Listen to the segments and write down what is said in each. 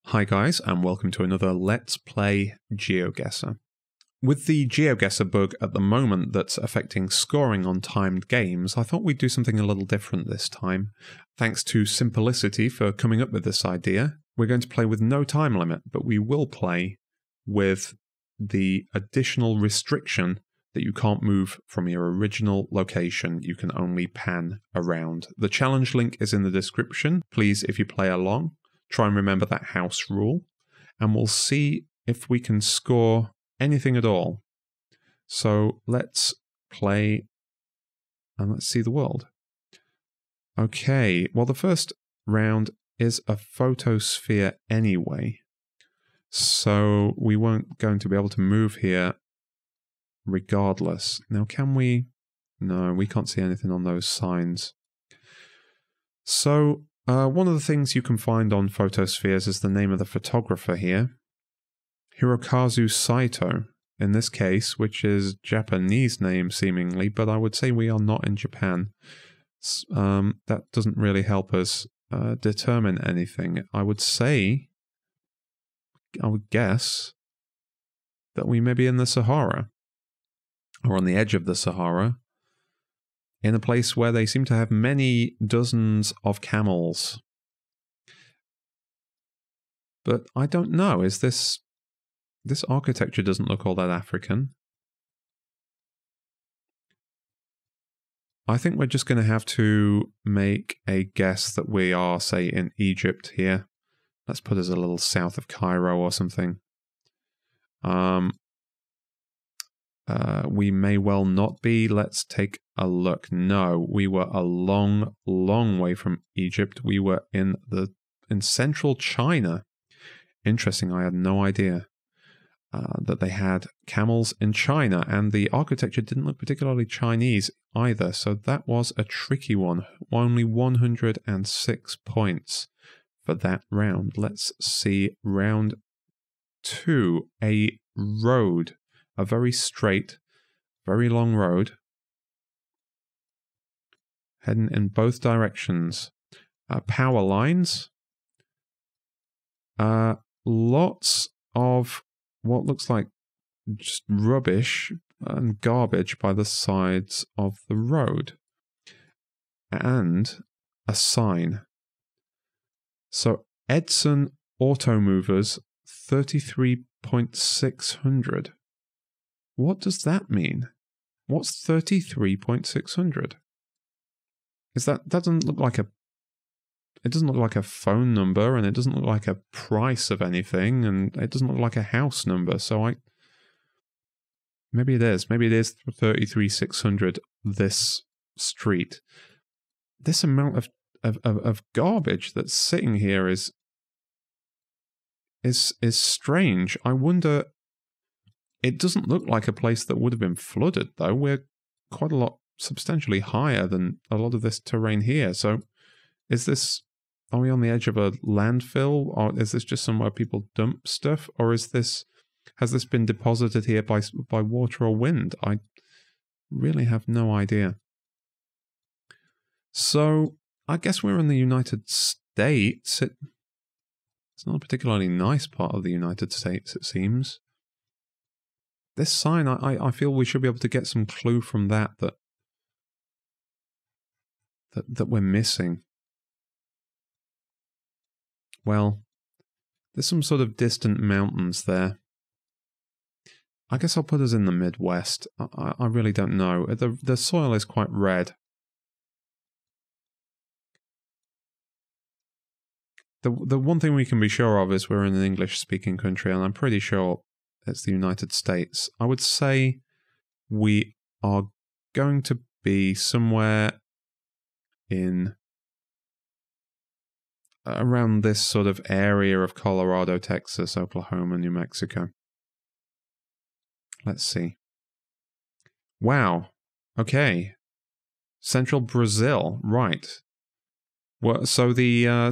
Hi guys, and welcome to another Let's Play Geoguessr. With the Geoguessr bug at the moment that's affecting scoring on timed games, I thought we'd do something a little different this time. Thanks to Simplicity for coming up with this idea, we're going to play with no time limit, but we will play with the additional restriction that you can't move from your original location. You can only pan around. The challenge link is in the description. Please, if you play along, try and remember that house rule, and we'll see if we can score anything at all. So let's play and let's see the world. Okay, well the first round is a photosphere anyway, so we weren't going to be able to move here regardless. Now can we? No, we can't see anything on those signs. So one of the things you can find on photospheres is the name of the photographer here. Hirokazu Saito, in this case, which is Japanese name seemingly, but I would say we are not in Japan. That doesn't really help us determine anything. I would guess that we may be in the Sahara, or on the edge of the Sahara, in a place where they seem to have many dozens of camels. But I don't know, is this architecture doesn't look all that African. I think we're just going to have to make a guess that we are, say, in Egypt here. Let's put us a little south of Cairo or something. We may well not be. Let's take a look. No, we were a long, long way from Egypt. We were in central China. Interesting, I had no idea that they had camels in China, and the architecture didn't look particularly Chinese either, so that was a tricky one. Only 106 points for that round. Let's see round 2. A road. A very straight, very long road, heading in both directions. Power lines. Lots of what looks like just rubbish and garbage by the sides of the road. And a sign. So Edson Automovers 33.600. What does that mean? What's 33.600? That doesn't look like it doesn't look like a phone number, and it doesn't look like a price of anything, and it doesn't look like a house number. So maybe it is 33,600 this street. This amount of garbage that's sitting here is strange. I wonder. It doesn't look like a place that would have been flooded, though. We're quite a lot substantially higher than a lot of this terrain here. So are we on the edge of a landfill, or is this just somewhere people dump stuff, or has this been deposited here by water or wind? I really have no idea. So I guess we're in the United States. It's not a particularly nice part of the United States, it seems. This sign, I feel we should be able to get some clue from that we're missing. Well, there's some sort of distant mountains there. I guess I'll put us in the Midwest. I really don't know. The soil is quite red. The one thing we can be sure of is we're in an English-speaking country, and I'm pretty sure it's the United States. I would say we are going to be somewhere in around this sort of area of Colorado, Texas, Oklahoma, New Mexico. Let's see. Wow. Okay. Central Brazil. Right. Well, so the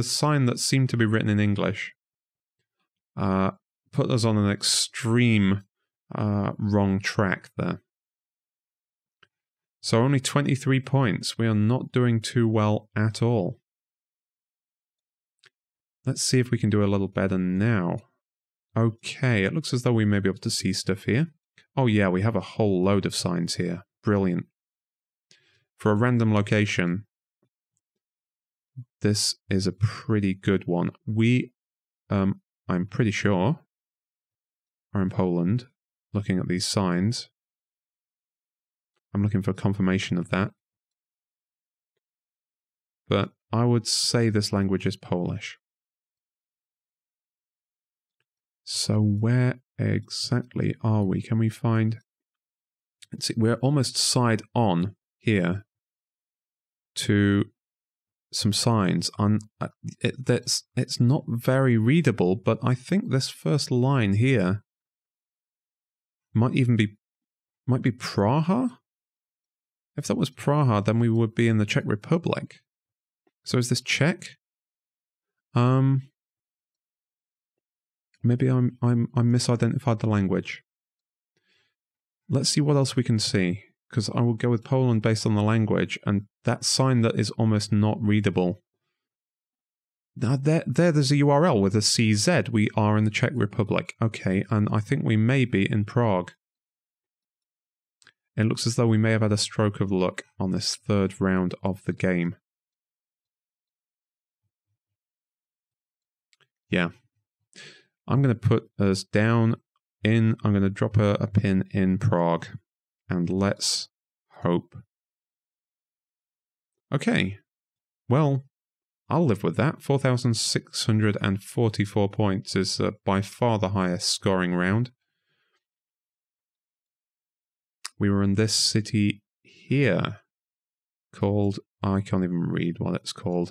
sign that seemed to be written in English put us on an extreme wrong track there. So only 23 points. We are not doing too well at all. Let's see if we can do a little better now. Okay, it looks as though we may be able to see stuff here. Oh yeah, we have a whole load of signs here. Brilliant. For a random location, this is a pretty good one. We, I'm pretty sure, are in Poland, looking at these signs. I'm looking for confirmation of that. But I would say this language is Polish. So where exactly are we? Can we find... Let's see, we're almost side on here to some signs. It's not very readable, but I think this first line here might be Praha? If that was Praha, then we would be in the Czech Republic. So is this Czech? Maybe I'm misidentified the language. Let's see what else we can see, because I will go with Poland based on the language, and that sign that is almost not readable. Now there's a URL with a CZ. We are in the Czech Republic. Okay, and I think we may be in Prague. It looks as though we may have had a stroke of luck on this third round of the game. Yeah. I'm going to put us down in, I'm going to drop a pin in Prague, and let's hope. Okay, well, I'll live with that. 4,644 points is by far the highest scoring round. We were in this city here called, I can't even read what it's called.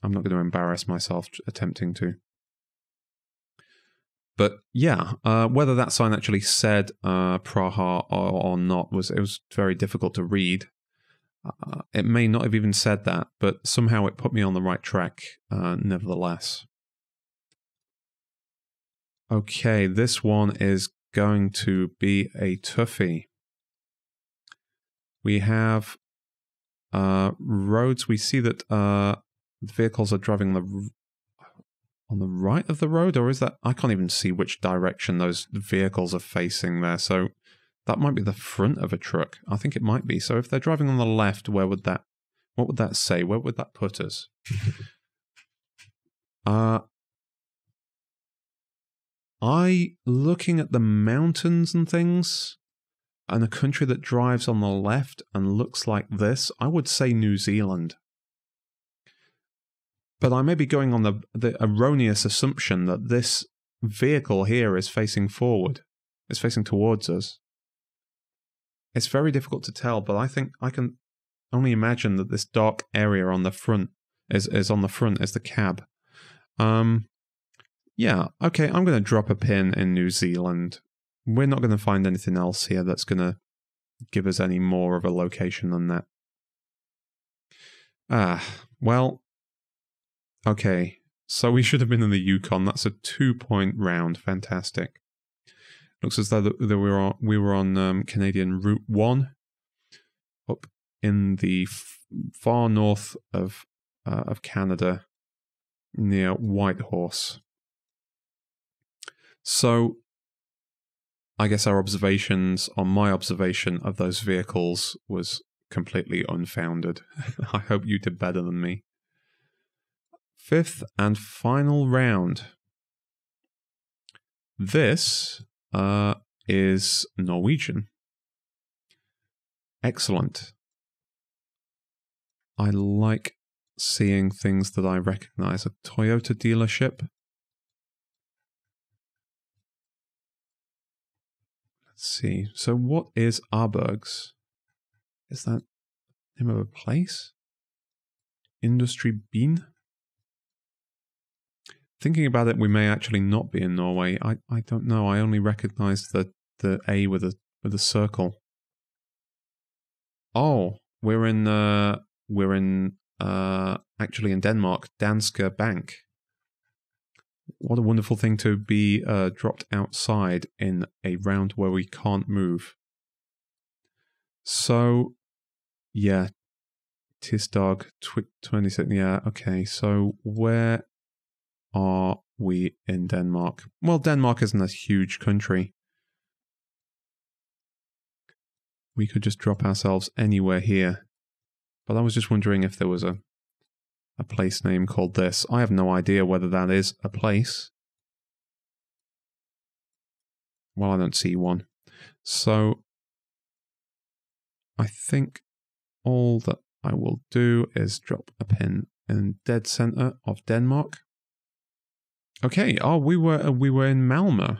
I'm not going to embarrass myself attempting to. But yeah, whether that sign actually said Praha or not, it was very difficult to read. It may not have even said that, but somehow it put me on the right track nevertheless. Okay, this one is going to be a toughie. We have roads. We see that vehicles are driving on the right of the road, or is that... I can't even see which direction those vehicles are facing there, so that might be the front of a truck. I think it might be. So if they're driving on the left, what would that say? Where would that put us? Looking at the mountains and things, and a country that drives on the left and looks like this, I would say New Zealand. But I may be going on the erroneous assumption that this vehicle here is facing forward. It's facing towards us. It's very difficult to tell, but I think I can only imagine that this dark area on the front is on the front as the cab. Yeah, okay, I'm going to drop a pin in New Zealand. We're not going to find anything else here that's going to give us any more of a location than that. Well... Okay, so we should have been in the Yukon. That's a 2-point round. Fantastic. Looks as though we were on Canadian Route 1, up in the far north of Canada, near Whitehorse. So, I guess my observation of those vehicles was completely unfounded. I hope you did better than me. Fifth and final round. This is Norwegian. Excellent. I like seeing things that I recognize. A Toyota dealership. Let's see. So what is Arbergs? Is that the name of a place? Industry Bean? Thinking about it, we may actually not be in Norway. I don't know. I only recognize the A with a circle. Oh, we're actually in Denmark. Danske Bank. What a wonderful thing to be dropped outside in a round where we can't move. So, yeah, Tisdag 26. Yeah, okay. So where are we in Denmark? Well, Denmark isn't a huge country. We could just drop ourselves anywhere here. But I was just wondering if there was a place name called this. I have no idea whether that is a place. Well, I don't see one. So I think all that I will do is drop a pin in dead center of Denmark. Okay, oh, we were in Malmö,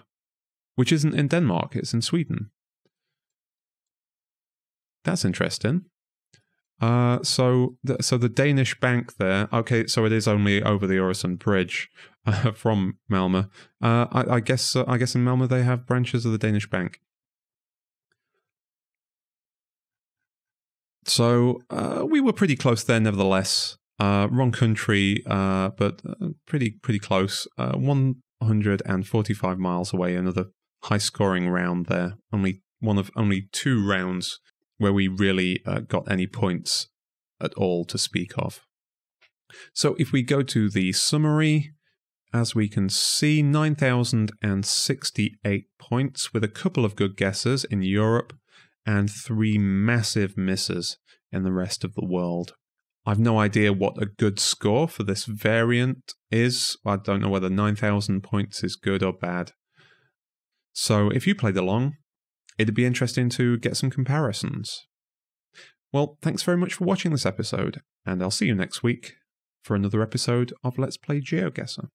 which isn't in Denmark, it's in Sweden. That's interesting. So the Danish bank there, okay, so it is only over the Øresund Bridge from Malmö. I guess in Malmö they have branches of the Danish bank. So we were pretty close there, nevertheless. Wrong country, but pretty close. 145 miles away. Another high-scoring round there. Only 2 rounds where we really got any points at all to speak of. So if we go to the summary, as we can see, 9,068 points with a couple of good guesses in Europe and 3 massive misses in the rest of the world. I've no idea what a good score for this variant is. I don't know whether 9,000 points is good or bad. So if you played along, it'd be interesting to get some comparisons. Well, thanks very much for watching this episode, and I'll see you next week for another episode of Let's Play Geoguessr.